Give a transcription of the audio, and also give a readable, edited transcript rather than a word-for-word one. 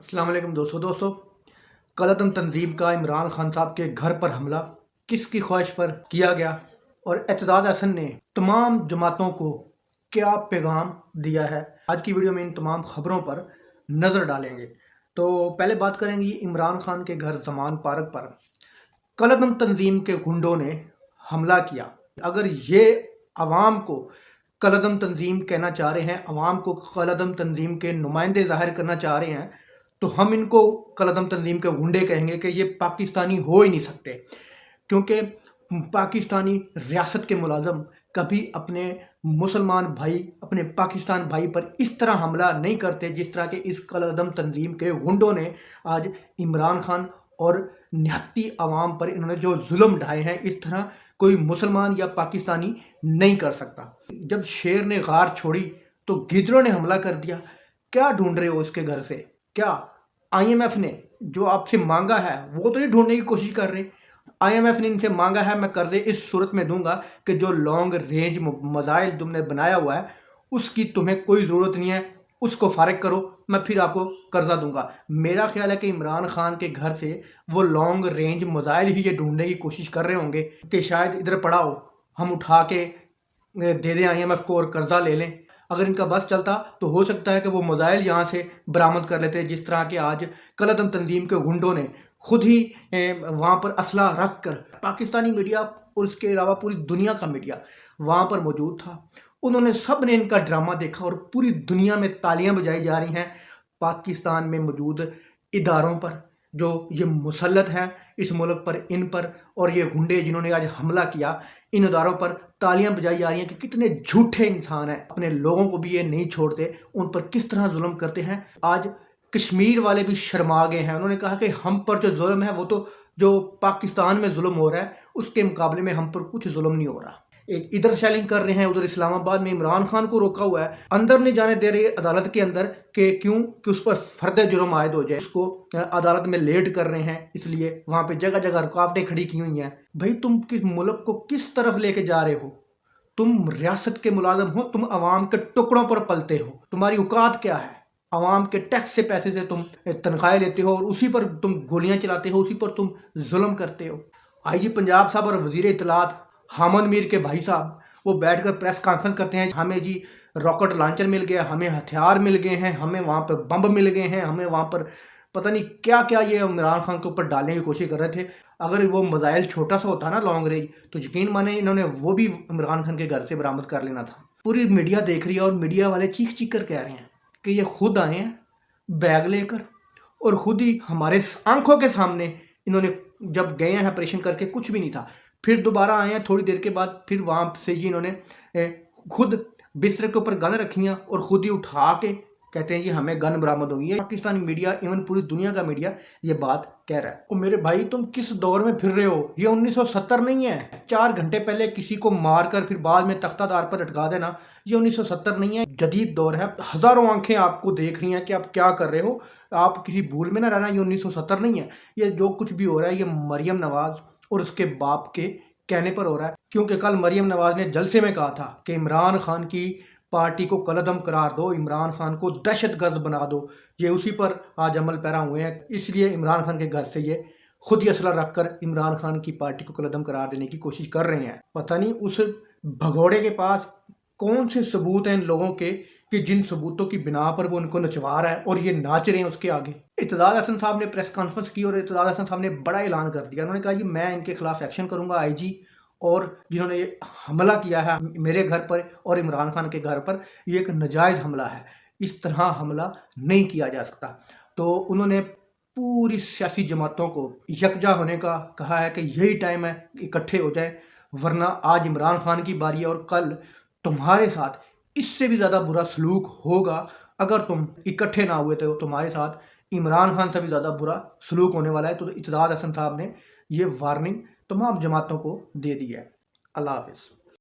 अस्सलाम वालेकुम दोस्तों कलअदम तंजीम का इमरान खान साहब के घर पर हमला किसकी ख्वाहिश पर किया गया और एतजाज़ हसन ने तमाम जमातों को क्या पैगाम दिया है। आज की वीडियो में इन तमाम ख़बरों पर नज़र डालेंगे। तो पहले बात करेंगे इमरान खान के घर ज़मान पार्क पर कलअदम तंजीम के गुंडों ने हमला किया। अगर ये आवाम को कलअदम तंजीम कहना चाह रहे हैं, आवाम को कलअदम तंजीम के नुमाइंदे ज़ाहिर करना चाह रहे हैं, तो हम इनको कलअदम तंजीम के गुंडे कहेंगे कि ये पाकिस्तानी हो ही नहीं सकते, क्योंकि पाकिस्तानी रियासत के मुलाजम कभी अपने मुसलमान भाई, अपने पाकिस्तान भाई पर इस तरह हमला नहीं करते जिस तरह के इस कलअदम तंजीम के गुंडों ने आज इमरान खान और निहत्ती आवाम पर इन्होंने जो जुल्म ढाए हैं, इस तरह कोई मुसलमान या पाकिस्तानी नहीं कर सकता। जब शेर ने गार छोड़ी तो गिदड़ों ने हमला कर दिया। क्या ढूंढ रहे हो इसके घर से? क्या IMF ने जो आपसे मांगा है वो तो नहीं ढूंढने की कोशिश कर रहे? IMF ने इनसे मांगा है मैं कर्जे इस सूरत में दूंगा कि जो लॉन्ग रेंज मिसाइल तुमने बनाया हुआ है उसकी तुम्हें कोई ज़रूरत नहीं है, उसको फारिग करो, मैं फिर आपको कर्जा दूंगा। मेरा ख्याल है कि इमरान खान के घर से वो लॉन्ग रेंज मिसाइल ही ये ढूंढने की कोशिश कर रहे होंगे कि शायद इधर पड़ा हो, हम उठा के दे दें IMF को और कर्जा ले लें। अगर इनका बस चलता तो हो सकता है कि वो मिसाइल यहाँ से बरामद कर लेते, जिस तरह के आज कलअदम तंजीम के गुंडों ने खुद ही वहाँ पर असला रख कर। पाकिस्तानी मीडिया और उसके अलावा पूरी दुनिया का मीडिया वहाँ पर मौजूद था। उन्होंने सब ने इनका ड्रामा देखा और पूरी दुनिया में तालियां बजाई जा रही हैं पाकिस्तान में मौजूद इदारों पर जो ये मुसल्लत हैं इस मुल्क पर, इन पर, और ये गुंडे जिन्होंने आज हमला किया इन इदारों पर तालियां बजाई जा रही हैं कि कितने झूठे इंसान हैं। अपने लोगों को भी ये नहीं छोड़ते, उन पर किस तरह जुल्म करते हैं। आज कश्मीर वाले भी शर्मा गए हैं। उन्होंने कहा कि हम पर जो जुल्म है वो तो जो पाकिस्तान में जुल्म हो रहा है उसके मुकाबले में हम पर कुछ जुल्म नहीं हो रहा। एक इधर शेलिंग कर रहे हैं, उधर इस्लामाबाद में इमरान खान को रोका हुआ है, अंदर नहीं जाने दे रही अदालत के अंदर कि क्यों कि उस पर फर्द जुर्म आयद हो जाए, उसको अदालत में लेट कर रहे हैं, इसलिए वहां पे जगह जगह रुकावटें खड़ी की हुई हैं। भाई तुम किस मुल्क को किस तरफ लेके जा रहे हो? तुम रियासत के मुलाजम हो, तुम अवाम के टुकड़ों पर पलते हो, तुम्हारी औकात क्या है? अवाम के टैक्स से पैसे से तुम तनख्वाहें लेते हो और उसी पर तुम गोलियां चलाते हो, उसी पर तुम जुल्म करते हो। IG पंजाब साहब और वजीर इत्तलात हामद मीर के भाई साहब वो बैठकर प्रेस कॉन्फ्रेंस करते हैं, हमें जी रॉकेट लॉन्चर मिल गया, हमें हथियार मिल गए हैं, हमें वहाँ पर बम मिल गए हैं, हमें वहाँ पर पता नहीं क्या क्या ये इमरान खान के ऊपर डालने की कोशिश कर रहे थे। अगर वो मिसाइल छोटा सा होता ना लॉन्ग रेंज तो यकीन माने इन्होंने वो भी इमरान खान के घर से बरामद कर लेना था। पूरी मीडिया देख रही है और मीडिया वाले चीख चीख कर कह रहे हैं कि ये खुद आए हैं बैग लेकर और खुद ही हमारे आंखों के सामने इन्होंने जब गए हैं ऑपरेशन करके कुछ भी नहीं था, फिर दोबारा आए हैं थोड़ी देर के बाद, फिर वहाँ से ही इन्होंने खुद बिस्तर के ऊपर गन रखी हैं और खुद ही उठा के कहते हैं कि हमें गन बरामद होगी। ये पाकिस्तानी मीडिया, इवन पूरी दुनिया का मीडिया ये बात कह रहा है। और मेरे भाई तुम किस दौर में फिर रहे हो? ये 1970 नहीं है। 4 घंटे पहले किसी को मारकर फिर बाद में तख्तादार पर लटका देना, ये 1970 नहीं है, जदीद दौर है। हज़ारों आंखें आपको देख रही हैं कि आप क्या कर रहे हो, आप किसी भूल में ना रहना। ये 1970 नहीं है। ये जो कुछ भी हो रहा है ये मरियम नवाज और उसके बाप के कहने पर हो रहा है, क्योंकि कल मरियम नवाज ने जलसे में कहा था कि इमरान खान की पार्टी को कलअदम करार दो, इमरान खान को दहशतगर्द बना दो। ये उसी पर आज अमल पैरा हुए हैं, इसलिए इमरान खान के घर से ये खुद ही असला रखकर इमरान खान की पार्टी को कलअदम करार देने की कोशिश कर रहे हैं। पता नहीं उस भगोड़े के पास कौन से सबूत हैं इन लोगों के कि जिन सबूतों की बिना पर वो उनको नचवा रहा है और ये नाच रहे हैं उसके आगे। एतजाज़ हसन साहब ने प्रेस कॉन्फ्रेंस की और एतजाज़ हसन साहब ने बड़ा ऐलान कर दिया। उन्होंने कहा कि मैं इनके खिलाफ एक्शन करूंगा। IG और जिन्होंने ये हमला किया है मेरे घर पर और इमरान खान के घर पर, ये एक नाजायज़ हमला है, इस तरह हमला नहीं किया जा सकता। तो उन्होंने पूरी सियासी जमातों को यकजा होने का कहा है कि यही टाइम है इकट्ठे हो जाए, वरना आज इमरान खान की बारी है और कल तुम्हारे साथ इससे भी ज़्यादा बुरा सलूक होगा। अगर तुम इकट्ठे ना हुए तो तुम्हारे साथ इमरान खान से भी ज़्यादा बुरा सलूक होने वाला है। तो एतजाज़ हसन साहब ने ये वार्निंग तमाम जमातों को दे दी है। अल्लाह हाफ़िज़।